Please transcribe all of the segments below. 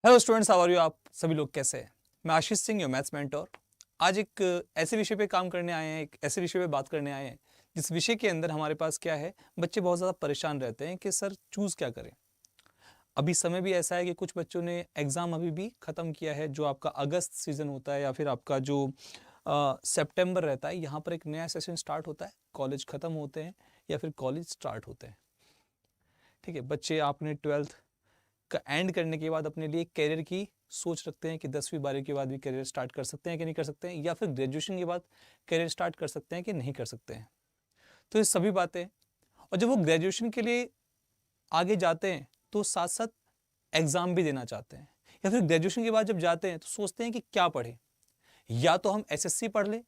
Hello students, how are you? आप सभी लोग कैसे हैं? मैं Ashish Singh, your maths mentor. आज एक ऐसे विषय पे काम करने आए हैं, एक ऐसे विषय पे बात करने आए हैं जिस विषय के अंदर हमारे पास क्या है, बच्चे बहुत ज़्यादा परेशान रहते हैं कि सर चूज़ क्या करें। अभी समय भी ऐसा है कि कुछ बच्चों ने एग्ज़ाम अभी भी ख़त्म किया है, जो आपका अगस्त सीज़न होता है या फिर आपका जो सितंबर रहता है, यहाँ पर एक नया सेशन स्टार्ट होता है, कॉलेज ख़त्म होते हैं या फिर कॉलेज स्टार्ट होते हैं। ठीक है, बच्चे आपने 12th का एंड करने के बाद अपने लिए करियर की सोच रखते हैं कि 10वीं 12वीं के बाद भी करियर स्टार्ट कर सकते हैं कि नहीं कर सकते हैं, या फिर ग्रेजुएशन के बाद करियर स्टार्ट कर सकते हैं कि नहीं कर सकते हैं। तो ये सभी बातें, और जब वो ग्रेजुएशन के लिए आगे जाते हैं तो साथ साथ एग्ज़ाम भी देना चाहते हैं, या फिर ग्रेजुएशन के बाद जब जाते हैं तो सोचते हैं कि क्या पढ़ें, या तो हम एसएससी पढ़ लें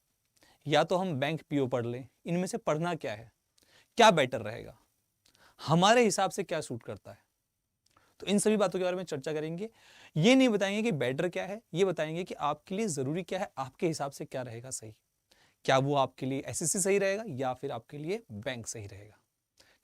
या तो हम बैंक पीओ पढ़ लें। इनमें से पढ़ना क्या है, क्या बेटर रहेगा, हमारे हिसाब से क्या सूट करता है। तो इन सभी बातों के बारे में चर्चा करेंगे। ये नहीं बताएंगे कि बेटर क्या है, ये बताएंगे कि आपके लिए ज़रूरी क्या है, आपके हिसाब से क्या रहेगा सही। क्या वो आपके लिए एसएससी सही रहेगा या फिर आपके लिए बैंक सही रहेगा।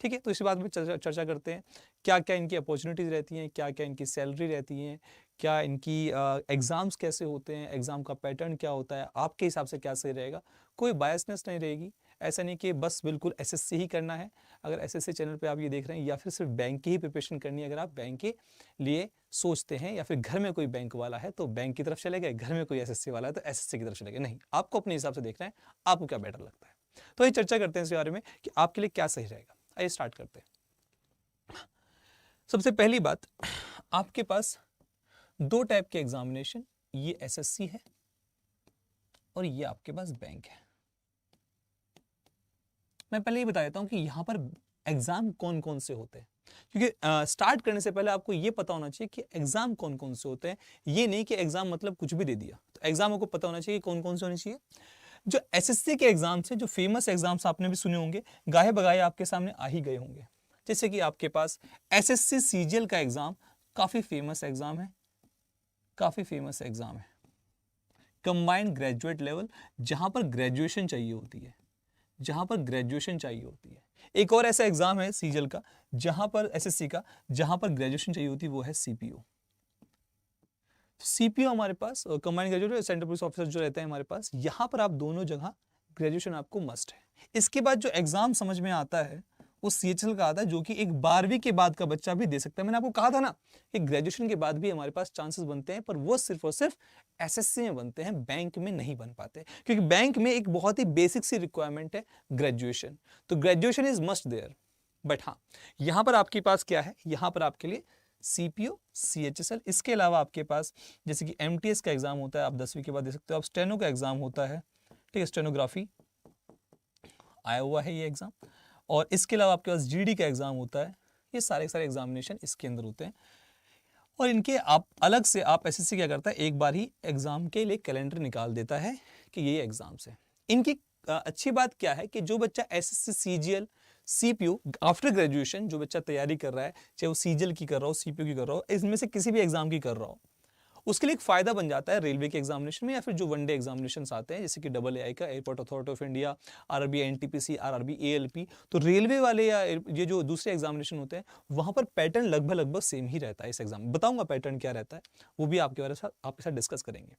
ठीक है, तो इसी बात में चर्चा करते हैं। क्या क्या इनकी अपॉर्चुनिटीज़ रहती हैं, क्या क्या इनकी सैलरी रहती हैं, क्या इनकी एग्ज़ाम्स कैसे होते हैं, एग्ज़ाम का पैटर्न क्या होता है, आपके हिसाब से क्या सही रहेगा। कोई बायसनेस नहीं रहेगी। ऐसा नहीं कि बस बिल्कुल एसएससी ही करना है। अगर एसएससी चैनल पे आप ये देख रहे हैं, या फिर सिर्फ बैंक की ही प्रिपरेशन करनी है, अगर आप बैंक के लिए सोचते हैं, या फिर घर में कोई बैंक वाला है तो बैंक की तरफ चले गए, घर में कोई एसएससी वाला है तो एसएससी की तरफ चले गए। नहीं, आपको अपने हिसाब से देखना है, आपको क्या बेटर लगता है। तो ये चर्चा करते हैं इस बारे में कि आपके लिए क्या सही रहेगा। आइए स्टार्ट करते हैं। सबसे पहली बात, आपके पास दो टाइप के एग्जामिनेशन, ये एसएससी है और ये आपके पास बैंक है। मैं पहले ये बता देता हूं कि यहां पर एग्जाम कौन कौन से होते हैं, क्योंकि स्टार्ट करने से पहले आपको ये पता होना चाहिए कि एग्जाम कौन कौन से होते हैं। ये नहीं कि एग्जाम मतलब कुछ भी दे दिया, तो एग्जाम आपको पता होना चाहिए कौन कौन से होने चाहिए। जो एसएससी के एग्जाम्स हैं, जो फेमस एग्जाम्स आपने भी सुने होंगे, गाहे बगाए आपके सामने आ ही गए होंगे। जैसे कि आपके पास एसएससी सीजीएल का एग्जाम काफी फेमस एग्जाम है, काफी फेमस एग्जाम है। कंबाइंड ग्रेजुएट लेवल, जहां पर ग्रेजुएशन चाहिए होती है, जहां पर ग्रेजुएशन चाहिए होती है। एक और ऐसा एग्जाम है सीजीएल का, जहां पर एसएससी का, जहां पर ग्रेजुएशन चाहिए होती है, वो है सीपीओ। सीपीओ हमारे पास combined graduate central police officer जो रहते हैं हमारे पास, यहां पर आप दोनों जगह ग्रेजुएशन आपको मस्ट है। इसके बाद जो एग्जाम समझ में आता है वो सीएचएल का आता है, जो कि एक 12वीं के बाद का बच्चा भी दे सकता है। मैंने आपको कहा था ना कि ग्रेजुएशन के बाद भी हमारे पास चांसेस बनते हैं, पर वो सिर्फ और सिर्फ एसएससी में बनते हैं, बैंक में नहीं बन पाते, क्योंकि बैंक में एक बहुत ही बेसिक सी रिक्वायरमेंट है ग्रेजुएशन। तो graduation is must there. But हाँ, यहां पर आपके पास क्या है, यहां पर आपके लिए सीपीओ, सीएचएसएल, इसके अलावा आपके पास जैसे कि एमटीएस का एग्जाम होता है, आप 10वीं के बाद दे सकते हो। आप स्टेनो का एग्जाम होता है, ठीक है, स्टेनोग्राफी आया हुआ है ये एग्जाम। और इसके अलावा आपके पास जीडी का एग्जाम होता है। ये सारे सारे एग्जामिनेशन इसके अंदर होते हैं। और इनके आप अलग से, आप एसएससी क्या करता है, एक बार ही एग्जाम के लिए कैलेंडर निकाल देता है कि ये एग्जाम्स है। इनकी अच्छी बात क्या है कि जो बच्चा SSC CGL CPU after graduation, जो बच्चा तैयारी कर रहा है, चाहे वो सीजीएल की कर रहा हो, सीपीयू की कर रहा हो, इनमें से किसी भी एग्जाम की कर रहा हो, उसके लिए एक फायदा बन जाता है रेलवे के एग्जामिनेशन में, या फिर जो वनडे एग्जामिनेशन आते हैं, जैसे कि AA का, airport authority of India, RRB NTPC, RRB ALP. तो रेलवे वाले या ये जो दूसरे एग्जामिनेशन होते हैं, वहां पर पैटर्न लगभग लगभग सेम ही रहता है। इस एग्जाम में बताऊंगा पैटर्न क्या रहता है, वो भी आपके साथ डिस्कस करेंगे।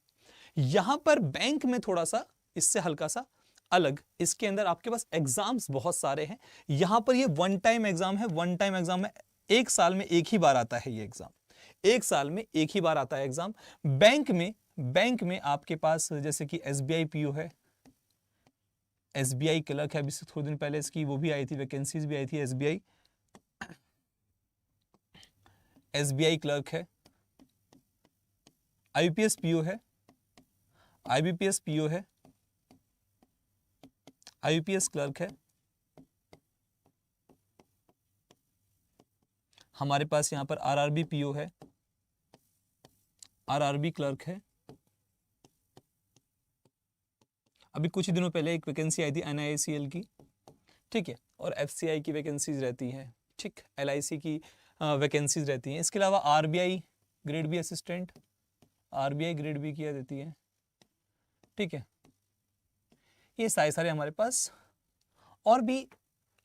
यहां पर बैंक में थोड़ा सा इससे हल्का सा अलग, इसके अंदर आपके पास एग्जाम्स बहुत सारे हैं। यहां पर ये वन टाइम एग्जाम है, वन टाइम एग्जाम है, एक साल में एक ही बार आता है ये एग्जाम, एक साल में एक ही बार आता है एग्जाम। बैंक में आपके पास जैसे कि एसबीआई पीओ है, एसबीआई क्लर्क है, अभी से थोड़े दिन पहले इसकी वो भी आई थी, वैकेंसीज भी आई थी। एसबीआई क्लर्क है, आईपीएस पीओ है, आईबीपीएस पीओ है, आईपीएस क्लर्क है। हमारे पास यहां पर आरआरबी पीओ है, आरआरबी क्लर्क है। अभी कुछ ही दिनों पहले एक वैकेंसी आई थी एनआईसीएल की, ठीक है, और एफसीआई की वैकेंसीज रहती हैं, ठीक, एलआईसी की वैकेंसीज रहती हैं। इसके अलावा RBI grade B assistant, RBI grade B किया देती है, ठीक है। ये सारे हमारे पास और भी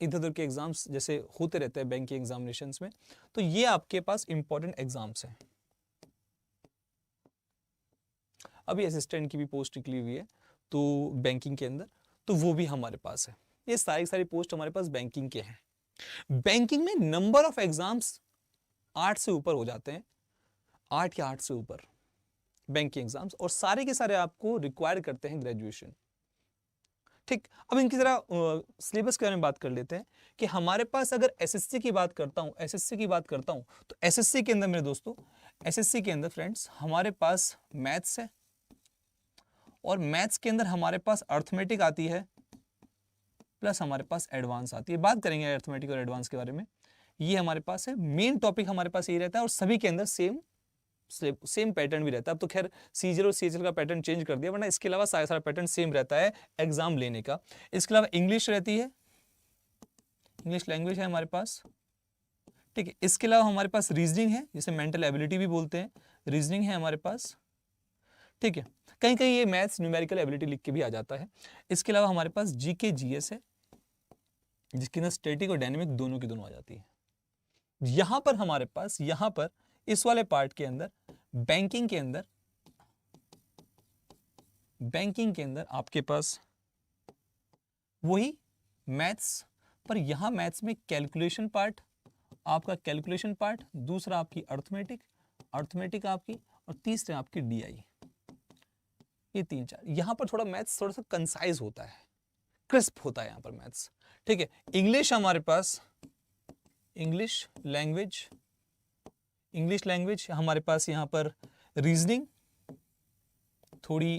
इधर उधर के एग्जाम्स जैसे होते रहते हैं बैंक के एग्जामिनेशंस में। तो ये आपके पास इंपॉर्टेंट एग्जाम्स हैं। अभी असिस्टेंट की भी पोस्ट निकली हुई है तो बैंकिंग के अंदर, तो वो भी हमारे पास है। ये सारी पोस्ट हमारे पास बैंकिंग के हैं। बैंकिंग में नंबर ऑफ एग्जाम्स 8 से ऊपर हो जाते हैं, 8 या 8 से ऊपर बैंकिंग एग्जाम्स, और सारे के सारे आपको रिक्वायर करते हैं ग्रेजुएशन। ठीक, अब इनकी जरा सिलेबस के बारे में बात कर लेते हैं कि हमारे पास अगर एसएससी की बात करता हूं, एसएससी की बात करता हूं तो एसएससी के अंदर मेरे दोस्तों, एसएससी के अंदर फ्रेंड्स हमारे पास मैथ्स है, और मैथ्स के अंदर हमारे पास अर्थमेटिक आती है, प्लस हमारे पास एडवांस आती है। बात करेंगे अर्थमेटिक और एडवांस के बारे में, ये हमारे पास है। मेन टॉपिक हमारे पास ये रहता है, और सभी के अंदर सेम पैटर्न भी रहता है। अब तो खैर सीजीएल और सीएचएल का पैटर्न चेंज कर दिया, वरना इसके अलावा सारा पैटर्न सेम रहता है एग्जाम लेने का। इसके अलावा इंग्लिश रहती है, इंग्लिश लैंग्वेज है हमारे पास, ठीक है। इसके अलावा हमारे पास रीजनिंग है, जिसे मेंटल एबिलिटी भी बोलते हैं, रीजनिंग है हमारे पास, ठीक है। कहीं कहीं ये मैथ्स न्यूमेरिकल एबिलिटी लिख के भी आ जाता है। इसके अलावा हमारे पास जीके जीएस है, जिसके अंदर स्टैटिक और डायनेमिक दोनों की दोनों आ जाती है। यहां पर हमारे पास, यहां पर इस वाले पार्ट के अंदर बैंकिंग के अंदर आपके पास वही मैथ्स, पर यहां मैथ्स में कैलकुलेशन पार्ट, आपका कैलकुलेशन पार्ट, दूसरा आपकी अर्थमेटिक आपकी, और तीसरे आपकी डीआई। ये 3-4, यहां पर थोड़ा मैथ्स थोड़ा सा कंसाइज होता है, क्रिस्प होता है यहां पर मैथ्स, ठीक है। इंग्लिश हमारे पास, इंग्लिश लैंग्वेज हमारे पास यहां पर रीजनिंग थोड़ी,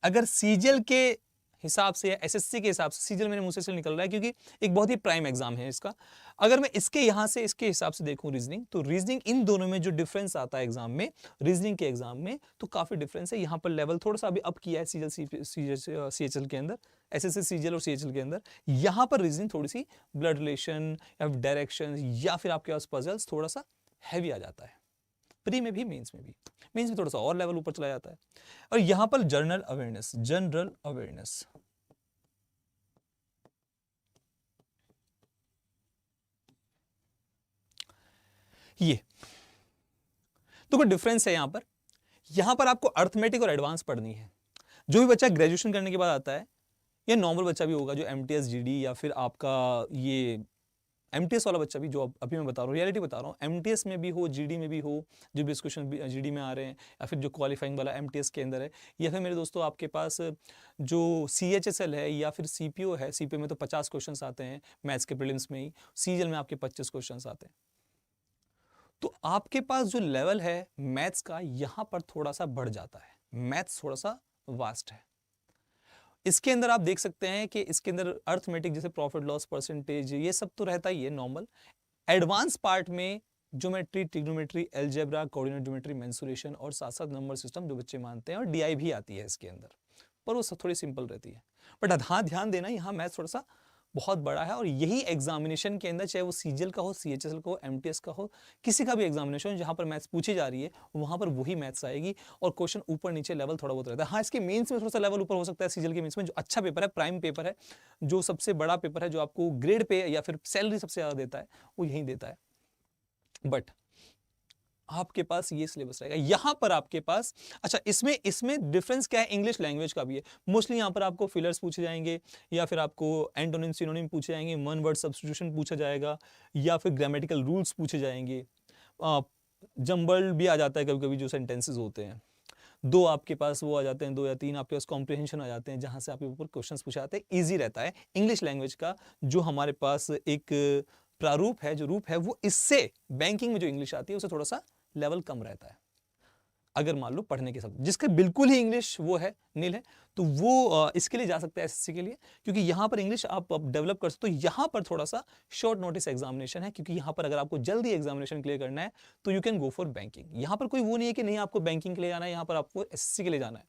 अगर सीजीएल के हिसाब से या एसएससी के हिसाब से, सीजीएल मेरे मुंह से निकल रहा है क्योंकि एक बहुत ही प्राइम एग्जाम है इसका, अगर मैं इसके यहां से इसके हिसाब से देखूं रीजनिंग, तो रीजनिंग इन दोनों में जो डिफरेंस आता है एग्जाम में, रीजनिंग के एग्जाम में, तो काफी डिफरेंस है। यहां पर लेवल थोड़ा सा अभी अप किया है सीएचएल के अंदर, एसएससी सीजीएल और सीएचएल के अंदर। यहां पर रीजनिंग थोड़ी सी ब्लड रिलेशन या डायरेक्शन या फिर आपके पास पजल्स थोड़ा सा हैवी आ जाता है, प्री में भी मेंस में थोड़ा सा और लेवल ऊपर चला जाता है। और यहां पर जनरल अवेयरनेस, ये तो कोई डिफरेंस है यहां पर आपको अर्थमेटिक और एडवांस पढ़नी है। जो भी बच्चा ग्रेजुएशन करने के बाद आता है, या नॉर्मल बच्चा भी होगा जो एमटीएस जीडी या फिर आपका ये एमटीएस वाला बच्चा भी, जो अभी मैं बता रहा हूँ, रियलिटी बता रहा हूँ, एमटीएस में भी हो, जीडी में भी हो, जो भी क्वेश्चन जीडी में आ रहे हैं, या फिर जो क्वालिफाइंग वाला एमटीएस के अंदर है, या फिर मेरे दोस्तों आपके पास जो सीएचएसएल है या फिर सीपीओ है, सीपीओ में तो 50 क्वेश्चन आते हैं मैथ्स के प्रीलिम्स में ही, सीजीएल में आपके 25 क्वेश्चन आते हैं। तो आपके पास जो लेवल है मैथ्स का, यहां पर थोड़ा सा बढ़ जाता है, मैथ्स थोड़ा सा वास्ट है। इसके अंदर आप देख सकते हैं कि इसके अंदर अर्थमेटिक जैसे प्रॉफिट लॉस परसेंटेज, ये सब तो रहता ही है नॉर्मल। एडवांस पार्ट में geometry, trigonometry, algebra, coordinate geometry, mensuration और साथ साथ नंबर सिस्टम जो बच्चे मानते हैं, और डीआई भी आती है इसके अंदर, पर वो सब थोड़ी सिंपल रहती है। बट हाँ, ध्यान देना यहाँ मैथ्स थोड़ा सा बहुत बड़ा है, और यही एग्जामिनेशन के अंदर, चाहे वो सीजीएल का हो, सीएचएसएल का हो, एमटीएस का हो, किसी का भी एग्जामिनेशन जहां पर मैथ्स पूछी जा रही है, वहां पर वही मैथ्स आएगी, और क्वेश्चन ऊपर नीचे लेवल थोड़ा बहुत रहता है। हाँ, इसके मेंस में थोड़ा सा लेवल ऊपर हो सकता है, सीजीएल के मेंस में जो अच्छा पेपर है, प्राइम पेपर है, जो सबसे बड़ा पेपर है, जो आपको ग्रेड पे या फिर सैलरी सबसे ज्यादा देता है, वो यही देता है। बट आपके पास ये सिलेबस रहेगा यहां पर आपके पास। अच्छा, इसमें डिफरेंस क्या है, इंग्लिश लैंग्वेज का भी है। मोस्टली यहां पर आपको फिलर्स पूछे जाएंगे, या फिर आपको एंटोनिम सिनोनिम पूछे जाएंगे, वन वर्ड सब्स्टिट्यूशन पूछा जाएगा, या फिर ग्रामेटिकल रूल्स पूछे जाएंगे। जंबल भी आ जाता है कभी कभी, जो सेंटेंसेस होते हैं, दो आपके पास वो आ जाते हैं, 2 या 3 आपके पास कॉम्प्रिहेंशन आ जाते हैं, जहां से आपके ऊपर क्वेश्चंस पूछे जाते हैं। ईजी रहता है इंग्लिश लैंग्वेज का, जो हमारे पास एक प्रारूप है, जो रूप है, वो इससे बैंकिंग में जो इंग्लिश आती है उससे थोड़ा सा लेवल कम रहता है। अगर मान लो पढ़ने के सब जिसके बिल्कुल ही इंग्लिश वो है नील है, तो वो इसके लिए जा सकते हैं एसएससी के लिए, क्योंकि यहां पर इंग्लिश आप डेवलप कर सकते हो। यहां पर थोड़ा सा शॉर्ट नोटिस एग्जामिनेशन है, क्योंकि यहां पर अगर आपको जल्दी एग्जामिनेशन क्लियर करना है तो you can go for banking. यहां पर कोई वो नहीं है कि नहीं आपको बैंकिंग के लिए जाना है, यहां पर आपको एसएससी के लिए जाना है।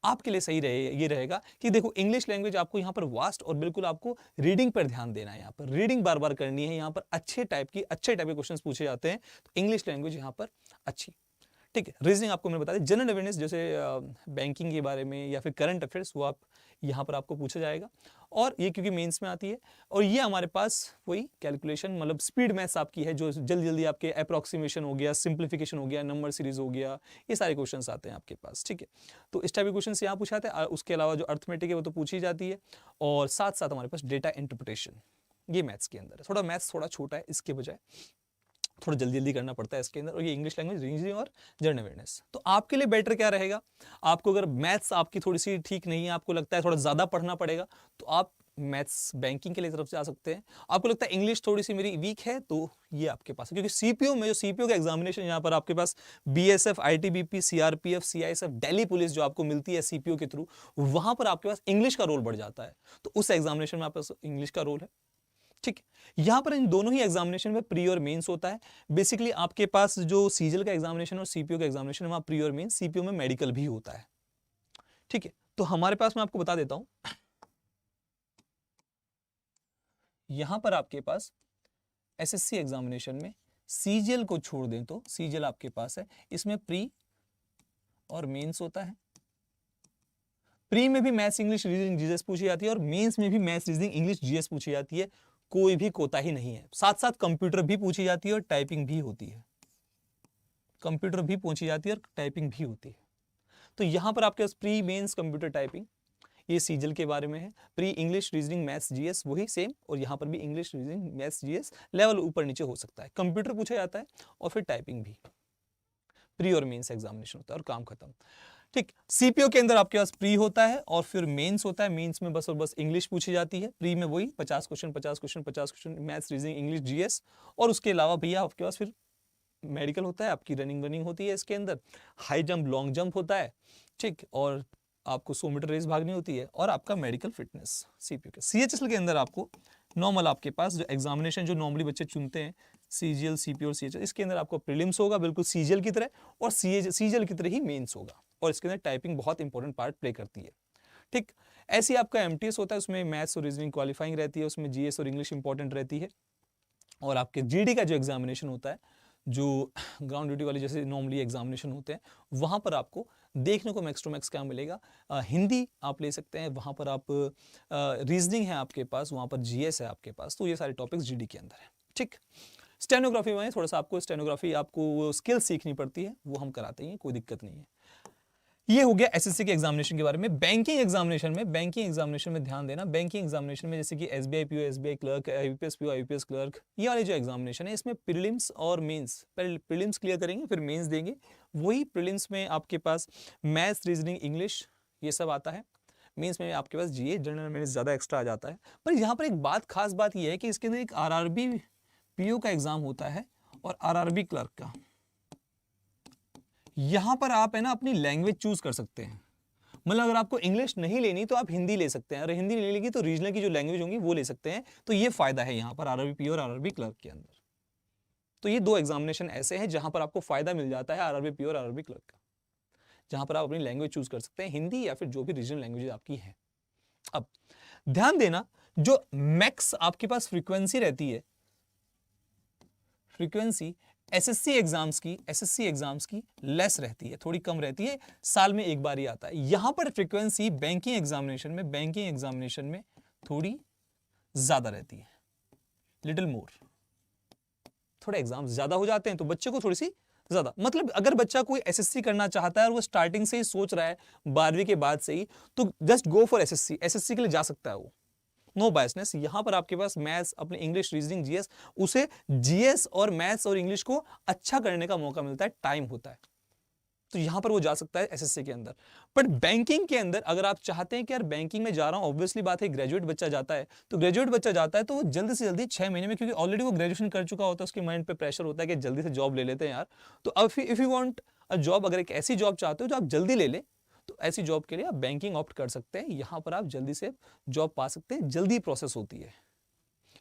आपके लिए सही ये रहेगा कि देखो, इंग्लिश लैंग्वेज आपको यहाँ पर वास्ट, और बिल्कुल आपको रीडिंग पर ध्यान देना है। यहाँ पर रीडिंग बार बार करनी है, यहाँ पर अच्छे टाइप के क्वेश्चंस पूछे जाते हैं, तो इंग्लिश लैंग्वेज यहाँ पर अच्छी, ठीक है। रीजनिंग आपको मैंने बता दिया। जनरल अवेयरनेस जैसे बैंकिंग के बारे में या फिर करंट अफेयर्स, वो आप यहाँ पर आपको पूछा जाएगा, और ये क्योंकि मेंस में आती है, और ये हमारे पास वही कैलकुलेशन मतलब स्पीड मैथ्स आपकी है, जो जल्दी जल्दी आपके अप्रोक्सीमेशन हो गया, सिंप्लीफिकेशन हो गया, नंबर सीरीज हो गया, ये सारे क्वेश्चंस आते हैं आपके पास, ठीक है। तो इस टाइप के क्वेश्चंस यहाँ पूछा जाते हैं। उसके अलावा जो अर्थमेटिक है वो तो पूछी जाती है, और साथ साथ हमारे पास डेटा इंटरप्रिटेशन, ये मैथ्स के अंदर है। थोड़ा मैथ्स थोड़ा छोटा है, इसके बजाय थोड़ा जल्दी जल्दी करना पड़ता है इसके अंदर, और ये इंग्लिश लैंग्वेज, रीजनिंग और जनरल अवेयरनेस। तो आपके लिए बेटर क्या रहेगा, आपको अगर मैथ्स आपकी थोड़ी सी ठीक नहीं है, आपको लगता है थोड़ा ज़्यादा पढ़ना पड़ेगा, तो आप मैथ्स बैंकिंग के लिए तरफ से आ सकते हैं। आपको लगता है इंग्लिश थोड़ी सी मेरी वीक है, तो ये आपके पास है, क्योंकि सीपीओ में जो सीपीओ का एग्जामिनेशन यहाँ पर आपके पास BSF, ITBP, CRPF, CISF, Delhi police जो आपको मिलती है सीपीओ के थ्रू, वहां पर आपके पास इंग्लिश का रोल बढ़ जाता है, तो उस एग्जामिनेशन में आपके पास इंग्लिश का रोल है, ठीक। यहां पर इन दोनों ही एग्जामिनेशन में प्री और मेंस होता है। बेसिकली आपके पास जो सीजल का एग्जामिनेशन और सीपीओ का एग्जामिनेशन, वहां प्री और मेंस, सीपीओ में मेडिकल भी होता है, ठीक है। तो हमारे पास, मैं आपको बता देता हूं, यहां पर आपके पास एसएससी एग्जामिनेशन में सीजीएल को छोड़ दें तो सीजीएल आपके पास है, इसमें प्री और मेंस होता है। प्री में भी मैथ्स, इंग्लिश, रीजनिंग, जीएस पूछी जाती है, और मेंस में भी मैथ्स, रीजनिंग, इंग्लिश, जीएस पूछी जाती है, कोई भी कोताही नहीं है। साथ साथ कंप्यूटर भी पूछी जाती है और टाइपिंग भी होती है, कंप्यूटर भी पूछी जाती है और टाइपिंग भी होती है। तो यहां पर आपके पास प्री, मेंस, कंप्यूटर, टाइपिंग, ये सीजल के बारे में है। Pre English, reasoning, maths, GS वही सेम, और यहाँ पर भी English, reasoning, maths, GS, level ऊपर नीचे हो सकता है। कंप्यूटर पूछा जाता है, और फिर टाइपिंग भी। प्री और मेंस एग्जामिनेशन होता है, और काम खत्म, ठीक। सीपीओ के अंदर आपके पास प्री होता है और फिर मेंस होता है। मेंस में बस और बस इंग्लिश पूछी जाती है, प्री में वही 50 question 50 question 50 question, maths, reasoning, English, GS, और उसके अलावा भैया आपके पास फिर मेडिकल होता है, आपकी रनिंग रनिंग होती है इसके अंदर, हाई जंप, लॉन्ग जंप होता है, ठीक, और आपको 100 मीटर रेस भागनी होती है, और आपका मेडिकल फिटनेस सीपीओ के। सीएचएसएल के अंदर आपको नॉर्मल, आपके पास जो एग्जामिनेशन जो नॉर्मली बच्चे चुनते हैं, सीजीएल, सीपीओ और सीएचएल, इसके अंदर आपको प्रीलिम्स होगा बिल्कुल सीजीएल की तरह, और सीजीएल की तरह ही मेंस होगा, और इसके अंदर टाइपिंग बहुत इंपॉर्टेंट पार्ट प्ले करती है, ठीक। ऐसे आपका एमटीएस होता है, उसमें मैथ्स और रीजनिंग क्वालिफाइंग रहती है, उसमें जीएस और इंग्लिश इंपॉर्टेंट रहती है। और आपके जीडी का जो एग्जामिनेशन होता है, जो ग्राउंड ड्यूटी वाली जैसे नॉर्मली एग्जामिनेशन होते हैं, वहाँ पर आपको देखने को मैक्स टू मैक्स क्या मिलेगा, हिंदी आप ले सकते हैं, वहाँ पर आप रीजनिंग है आपके पास, वहाँ पर जीएस है आपके पास, तो ये सारे टॉपिक्स जीडी के अंदर है, ठीक। स्टेनोग्राफी में थोड़ा सा आपको स्टेनोग्राफी आपको स्किल सीखनी पड़ती है, वो हम कराते हैं, कोई दिक्कत नहीं है। ये हो गया एसएससी के एग्जामिनेशन के बारे में। बैंकिंग एग्जामिनेशन में ध्यान देना, बैंकिंग एग्जामिनेशन में जैसे कि SBI PO, SBI clerk, IPS PO, IPS clerk, ये वाले जो एग्जामिनेशन है, इसमें प्रीलिम्स और मेंस, पहले प्रीलिम्स क्लियर करेंगे फिर मेंस देंगे। वही प्रीलिम्स में आपके पास मैथ्स, रीजनिंग, इंग्लिश, ये सब आता है। मेंस में आपके पास जीए, जनरल अवेयरनेस ज़्यादा एक्स्ट्रा आ जाता है। पर यहाँ पर एक बात, खास बात यह है कि इसके अंदर एक आरआरबी पीओ का एग्जाम होता है और आरआरबी क्लर्क का। यहां पर आप है ना अपनी लैंग्वेज चूज कर सकते हैं, मतलब अगर आपको इंग्लिश नहीं लेनी तो आप हिंदी ले सकते हैं, अगर हिंदी नहीं लेगी तो रीजनल की जो लैंग्वेज होंगी वो ले सकते हैं। तो ये फायदा है यहाँ पर आरआरबी पीओ और आरआरबी क्लर्क के अंदर। तो ये दो एग्जामिनेशन ऐसे हैं जहां पर आपको फायदा मिल जाता है आरआरबी पीओ और आरआरबी क्लर्क का, जहां पर आप अपनी लैंग्वेज चूज कर सकते हैं, हिंदी या फिर जो भी रीजनल लैंग्वेज आपकी है। अब ध्यान देना, जो मैक्स आपके पास फ्रीक्वेंसी रहती है, फ्रीक्वेंसी एसएससी एग्जाम्स की लेस रहती है, थोड़ी कम रहती है, साल में एक बार ही आता है। यहां पर फ्रीक्वेंसी बैंकिंग एग्जामिनेशन में थोड़ी ज्यादा रहती है, लिटिल मोर, थोड़े एग्जाम्स ज्यादा हो जाते हैं तो बच्चे को थोड़ी सी ज्यादा, मतलब अगर बच्चा कोई एसएससी करना चाहता है और वो स्टार्टिंग से ही सोच रहा है 12वीं के बाद से ही, तो जस्ट गो फॉर एसएससी के लिए जा सकता है वो, नो बायसनेस। यहां पर आपके पास मैथ्स, अपने इंग्लिश, रीजनिंग, जीएस, उसे जीएस और मैथ्स और इंग्लिश को अच्छा करने का मौका मिलता है, टाइम होता है, तो यहां पर वो जा सकता है एसएससी के अंदर। बट बैंकिंग के अंदर अगर आप चाहते हैं कि यार बैंकिंग में जा रहा हूं, ऑब्वियसली बात है ग्रेजुएट बच्चा जाता है, तो ग्रेजुएट बच्चा जाता है तो वो जल्दी से जल्दी 6 महीने में, क्योंकि ऑलरेडी वो ग्रेजुएशन कर चुका होता है, उसके माइंड पे प्रेशर होता है कि जल्दी से जॉब ले लेते हैं यार। तो अब if you want a job, अगर एक ऐसी जॉब चाहते हो जो आप जल्दी ले ले, तो ऐसी जॉब के लिए आप बैंकिंग ऑप्ट कर सकते हैं। यहां पर आप जल्दी से जॉब पा सकते हैं, जल्दी प्रोसेस होती है।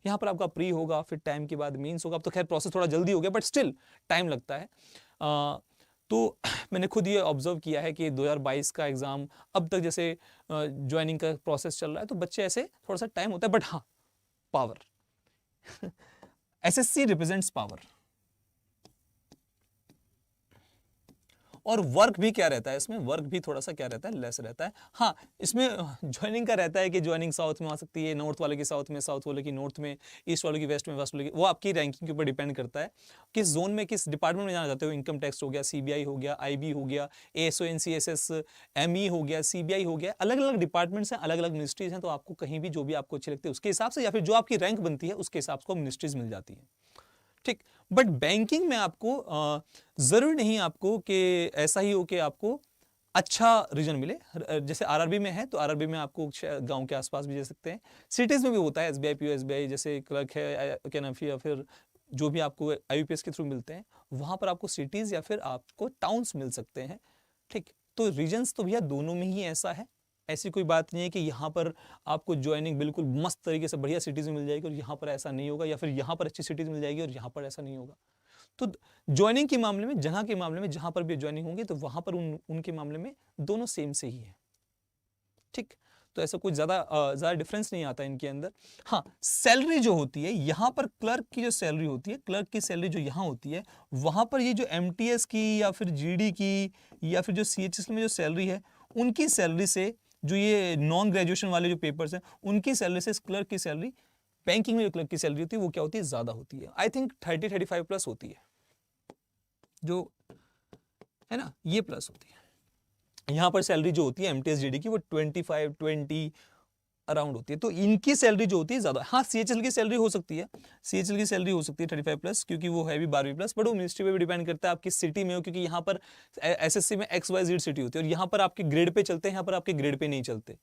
यहाँ पर आपका प्री होगा, फिर टाइम के बाद मेंस होगा, अब तो खैर प्रोसेस थोड़ा जल्दी हो गया, बट स्टिल टाइम लगता है। तो मैंने खुद ये ऑब्जर्व किया है कि 2022 का एग्जाम अब तक जैसे ज्वाइनिंग का प्रोसेस चल रहा है, तो बच्चे ऐसे थोड़ा सा टाइम होता है, बट हाँ, पावर एसएससी रिप्रेजेंट्स पावर, और वर्क भी क्या रहता है इसमें, वर्क भी थोड़ा सा क्या रहता है, लेस रहता है। हाँ, इसमें ज्वाइनिंग का रहता है कि ज्वाइनिंग साउथ में आ सकती है, नॉर्थ वाले की साउथ में, साउथ वाले की नॉर्थ में, ईस्ट वाले की वेस्ट में, वेस्ट वाले की, वो आपकी रैंकिंग के ऊपर डिपेंड करता है किस जोन में, किस डिपार्टमेंट में जाना चाहते हो। इनकम टैक्स हो गया, सीबीआई हो गया, आईबी हो गया, एएसओ-एनसीएसएस, एमई हो गया, सीबीआई हो गया, अलग अलग डिपार्टमेंट्स हैं, अलग अलग मिनिस्ट्रीज हैं। तो आपको कहीं भी जो भी आपको अच्छी लगती है उसके हिसाब से, या फिर जो आपकी रैंक बनती है उसके हिसाब से मिनिस्ट्रीज मिल जाती है, ठीक। बट बैंकिंग में आपको जरूरी नहीं आपको कि ऐसा ही हो कि आपको अच्छा रीजन मिले। जैसे आरआरबी में है तो आरआरबी में आपको गांव के आसपास भी जा सकते हैं, सिटीज में भी होता है, एसबीआई, पीओ एसबीआई जैसे क्लर्क है, क्या नाम, या फिर जो भी आपको आईयूपीएस के थ्रू मिलते हैं, वहां पर आपको सिटीज या फिर आपको टाउन्स मिल सकते हैं, ठीक। तो रीजन्स तो भैया दोनों में ही ऐसा है, ऐसी कोई बात नहीं है कि यहाँ पर आपको ज्वाइनिंग बिल्कुल मस्त तरीके से बढ़िया सिटीज में मिल जाएगी और यहाँ पर ऐसा नहीं होगा, या फिर यहाँ पर अच्छी सिटीज मिल जाएगी और यहाँ पर ऐसा नहीं होगा। तो ज्वाइनिंग के मामले में, जहां के मामले में, जहां पर भी ज्वाइनिंग होंगी तो वहां पर उनके मामले में दोनों सेम से ही है, ठीक। तो ऐसा कुछ ज्यादा डिफरेंस नहीं आता इनके अंदर। हाँ, सैलरी जो होती है यहाँ पर, क्लर्क की जो सैलरी होती है, क्लर्क की सैलरी जो यहाँ होती है, वहां पर ये जो एमटीएस की या फिर जीडी की या फिर जो सीएचएस में जो सैलरी है, उनकी सैलरी से, जो ये नॉन ग्रेजुएशन वाले जो पेपर्स हैं उनकी सैलरी से क्लर्क की सैलरी, बैंकिंग में जो क्लर्क की सैलरी होती है वो क्या होती है, ज्यादा होती है। आई थिंक 30-35 प्लस होती है, जो है ना, ये प्लस होती है। यहां पर सैलरी जो होती है एमटीएस जीडी की वो 25-20 अराउंड होती है। तो इनकी सैलरी जो होती है ज्यादा। हाँ, सीएचएल की सैलरी हो सकती है, सीएचएल की सैलरी हो सकती है 35 प्लस, क्योंकि वो है भी 12वीं प्लस, बट वो मिनिस्ट्री पे भी डिपेंड करता है आप किस सिटी में हो, क्योंकि यहाँ पर एसएससी में XYZ सिटी होती है और यहाँ पर आपके ग्रेड पे चलते हैं, यहाँ पर आपके ग्रेड पे नहीं चलते।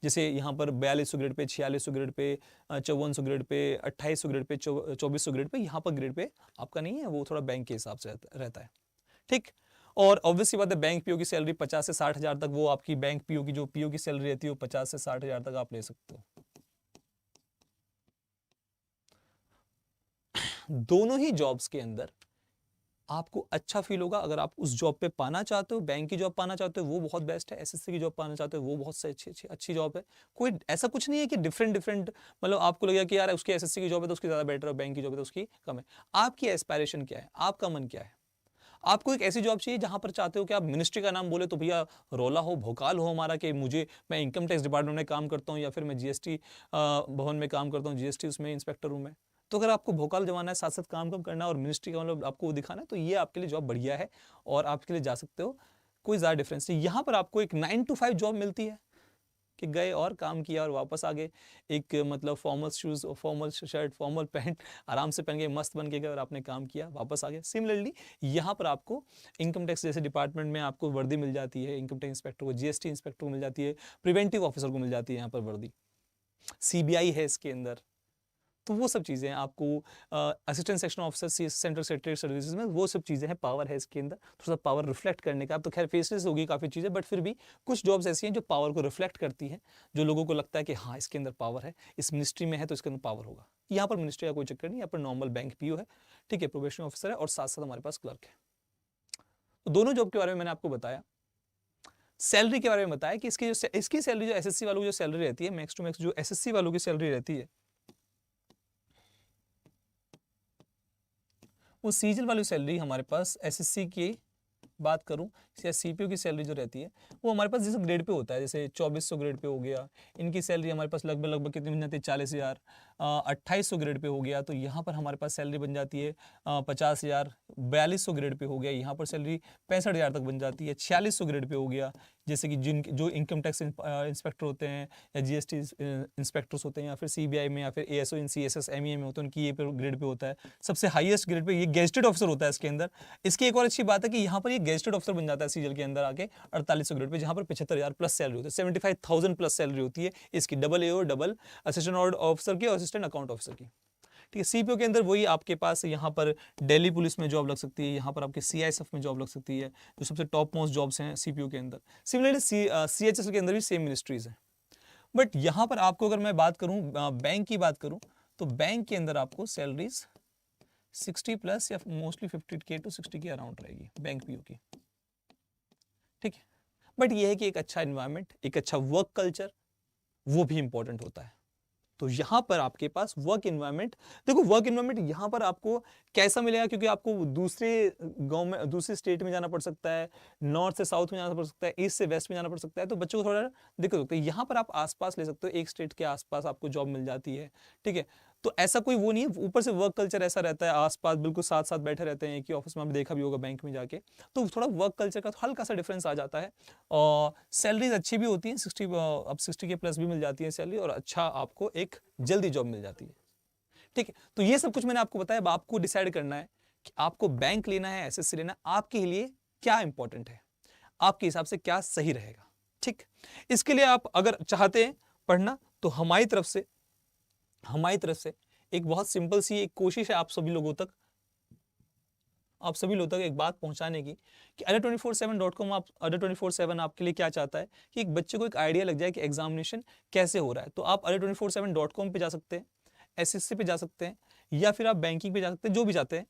जैसे यहाँ पर 4200 grade pay, 4600 grade pay, 5400 grade pay, 2800 grade pay, 2400 grade pay, यहाँ पर ग्रेड पे आपका नहीं है, वो थोड़ा बैंक के हिसाब से रहता है, ठीक। और ऑब्वियसली बात है, बैंक पीओ की सैलरी 50 से 60 हजार तक, वो आपकी बैंक पीओ की जो पीओ की सैलरी रहती है वो 50 से 60 हजार तक आप ले सकते हो। दोनों ही जॉब्स के अंदर आपको अच्छा फील होगा। अगर आप उस जॉब पे पाना चाहते हो, बैंक की जॉब पाना चाहते हो वो बहुत बेस्ट है, एसएससी की जॉब पाना चाहते हो वो बहुत से अच्छी जॉब है। कोई ऐसा कुछ नहीं है कि डिफरेंट मतलब आपको लगेगा कि यार उसकी एसएससी की जॉब है तो उसकी ज्यादा बेटर है, बैंक की जॉब है तो उसकी कम है। आपकी एस्पायरेशन क्या है, आपका मन क्या है? आपको एक ऐसी जॉब चाहिए जहां पर चाहते हो कि आप मिनिस्ट्री का नाम बोले तो भैया रोला हो, भोकाल हो हमारा कि मैं इनकम टैक्स डिपार्टमेंट में काम करता हूं या फिर मैं जीएसटी भवन में काम करता हूं, जीएसटी उसमें इंस्पेक्टर हूं मैं। तो अगर आपको भोकाल जमाना है, साथ साथ काम करना और मिनिस्ट्री का मतलब आपको दिखाना है, तो ये आपके लिए जॉब बढ़िया है और आपके लिए जा सकते हो, कोई ज़्यादा डिफरेंस नहीं। यहाँ पर आपको एक 9 to 5 जॉब मिलती है कि गए और काम किया और वापस आ गए, एक मतलब formal shoes, formal shirt, formal pant आराम से पहन के मस्त बन के गए और आपने काम किया, वापस आ गए। सिमिलरली यहाँ पर आपको इनकम टैक्स जैसे डिपार्टमेंट में आपको वर्दी मिल जाती है, इनकम टैक्स इंस्पेक्टर को, जीएसटी इंस्पेक्टर को मिल जाती है, प्रिवेंटिव ऑफिसर को मिल जाती है यहाँ पर वर्दी, सीबीआई है इसके अंदर। तो वो सब चीज़ें आपको assistant section officer, central secretary services में वो सब चीज़ें हैं, पावर है इसके अंदर, थोड़ा सा पावर रिफ्लेक्ट करने का। अब तो खैर फेसलेस होगी काफ़ी चीज़ें, बट फिर भी कुछ जॉब्स ऐसी हैं जो पावर को रिफ्लेक्ट करती हैं, जो लोगों को लगता है कि हाँ इसके अंदर पावर है, इस मिनिस्ट्री में है तो इसके अंदर पावर होगा। यहाँ पर मिनिस्ट्री का कोई चक्कर नहीं, यहाँ पर नॉर्मल बैंक पीओ है, ठीक है, प्रोबेशनरी ऑफिसर है और साथ साथ हमारे पास क्लर्क है। तो दोनों जॉब के बारे में मैंने आपको बताया। सैलरी के बारे में बताया कि इसकी सैलरी जो एसएससी वालों की जो सैलरी रहती है, मैक्स टू मैक्स जो एसएससी वालों की सैलरी रहती है, वो सीजल वाली सैलरी हमारे पास एसएससी की बात करूं या सीपीयू की सैलरी जो रहती है वो हमारे पास जैसे ग्रेड पे होता है, जैसे 2400 ग्रेड पे हो गया, इनकी सैलरी हमारे पास लगभग कितनी बन जाती है, 40,000। 2800 ग्रेड पे हो गया तो यहाँ पर हमारे पास सैलरी बन जाती है 50,000। 4200 ग्रेड पे हो गया, यहाँ पर सैलरी 65,000 तक बन जाती है। 4600 ग्रेड पे हो गया, जैसे कि जो इनकम टैक्स इंस्पेक्टर होते हैं या जीएसटी इंस्पेक्टर्स होते हैं या फिर सीबीआई में या फिर एएसओ इन सीएसएस एमईए में होते हैं, उनकी ये ग्रेड पे होता है। सबसे हाईएस्ट ग्रेड पे ये गेजेटेड ऑफिसर होता है इसके अंदर। इसकी एक और अच्छी बात है कि यहाँ पर ये गेजेटेड ऑफिसर बन जाता है सीजल के अंदर आके 4800 ग्रेड पे, जहाँ पर 75,000 प्लस सैलरी होती है, 75,000 प्लस सैलरी होती है इसकी, डबल एओ, डबल असिस्टेंट ऑफिसर की और असिस्टेंट अकाउंट ऑफिसर की, ठीक है। सीपीओ के अंदर वही आपके पास यहाँ पर दिल्ली पुलिस में जॉब लग सकती है, यहाँ पर आपके सीआईएसएफ में जॉब लग सकती है, जो सबसे टॉप मोस्ट जॉब्स हैं सीपीओ के अंदर। सिमिलरली सीएचएस के अंदर भी सेम मिनिस्ट्रीज हैं। बट यहाँ पर आपको अगर मैं बात करूँ, बैंक की बात करूँ, तो बैंक के अंदर आपको सैलरीज 60 प्लस या मोस्टली 50K to 60 के अराउंड रहेगी बैंक पीओ की, ठीक है। बट ये है कि एक अच्छा एनवायरनमेंट, एक अच्छा वर्क कल्चर, वो भी इंपॉर्टेंट होता है। तो यहाँ पर आपके पास वर्क इन्वायरमेंट, देखो वर्क इन्वायरमेंट यहाँ पर आपको कैसा मिलेगा, क्योंकि आपको दूसरे गांव में, दूसरे स्टेट में जाना पड़ सकता है, नॉर्थ से साउथ में जाना पड़ सकता है, ईस्ट से वेस्ट में जाना पड़ सकता है, तो बच्चों को थोड़ा दिक्कत होती है। यहाँ पर आप आसपास ले सकते हो, एक स्टेट के आसपास आपको जॉब मिल जाती है, ठीक है। तो ऐसा कोई वो नहीं है, ऊपर से वर्क कल्चर ऐसा रहता है, आसपास बिल्कुल साथ साथ बैठे रहते हैं कि ऑफिस में आपने देखा भी होगा बैंक में जाके, तो थोड़ा वर्क कल्चर का हल्का सा डिफरेंस आ जाता है। और सैलरीज अच्छी भी होती हैं, 60 अब 60 के प्लस भी मिल जाती है सैलरी, और अच्छा आपको एक जल्दी जॉब मिल जाती है, ठीक है। तो ये सब कुछ मैंने आपको बताया। अब आपको डिसाइड करना है कि आपको बैंक लेना है, एसएससी लेना है, आपके लिए क्या इंपॉर्टेंट है, आपके हिसाब से क्या सही रहेगा, ठीक। इसके लिए आप अगर चाहते हैं पढ़ना, तो हमारी तरफ से एक बहुत सिंपल सी एक कोशिश है आप सभी लोगों तक एक बात पहुंचाने की कि adda247.com, आप adda247 आपके लिए क्या चाहता है कि एक बच्चे को एक आइडिया लग जाए कि एग्जामिनेशन कैसे हो रहा है। तो आप adda247.com पे जा सकते हैं, एसएससी पे जा सकते हैं, या फिर आप बैंकिंग पे जा सकते हैं, जो भी चाहते हैं।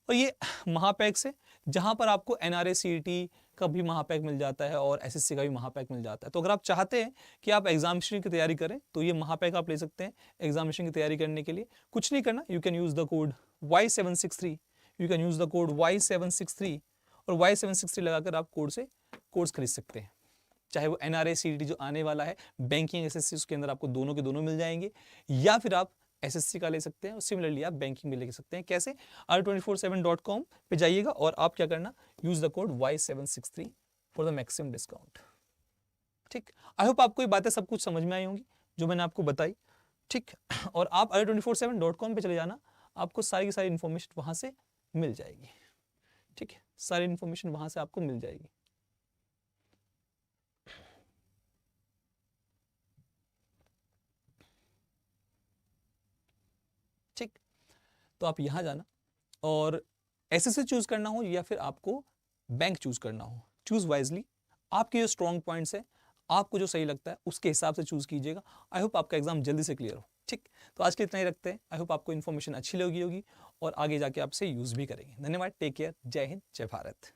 और ये महापैक से, जहां पर आपको एनआरए सीईटी का भी महापैक मिल जाता है और एसएससी का भी महापैक मिल जाता है। तो अगर आप चाहते हैं कि आप एग्जामिनेशन की तैयारी करें, तो ये महापैक आप ले सकते हैं एग्जामिनेशन की तैयारी करने के लिए। कुछ नहीं करना, you can use the code Y763, you can use the code Y763, और Y763 लगाकर आप कोर्स खरीद सकते हैं। चाहे वो एनआरए सीईटी जो आने वाला है, बैंकिंग एसएससी, उसके अंदर आपको दोनों के दोनों मिल जाएंगे, या फिर आप एसएससी का ले सकते हैं, और सिमिलरली आप बैंकिंग में ले सकते हैं। कैसे? adda247.com पे जाइएगा और आप क्या करना, use the code Y763 for the maximum discount, ठीक। आई होप आपको ये बातें सब कुछ समझ में आई होंगी जो मैंने आपको बताई, ठीक। और आप adda247.com पे चले जाना, आपको सारी की सारी इंफॉर्मेशन वहां से मिल जाएगी, ठीक है। सारी इंफॉर्मेशन वहां से आपको मिल जाएगी। ठीक, तो आप यहां जाना, और एसएससी चूज करना हो या फिर आपको बैंक चूज करना हो, चूज वाइजली। आपके जो स्ट्रॉन्ग पॉइंट्स है, आपको जो सही लगता है उसके हिसाब से चूज कीजिएगा। आई होप आपका एग्जाम जल्दी से क्लियर हो, ठीक। तो आज के इतना ही रखते हैं। आई होप आपको इन्फॉर्मेशन अच्छी लगी होगी और आगे जाके आपसे यूज भी करेंगे। धन्यवाद, टेक केयर, जय हिंद, जय भारत।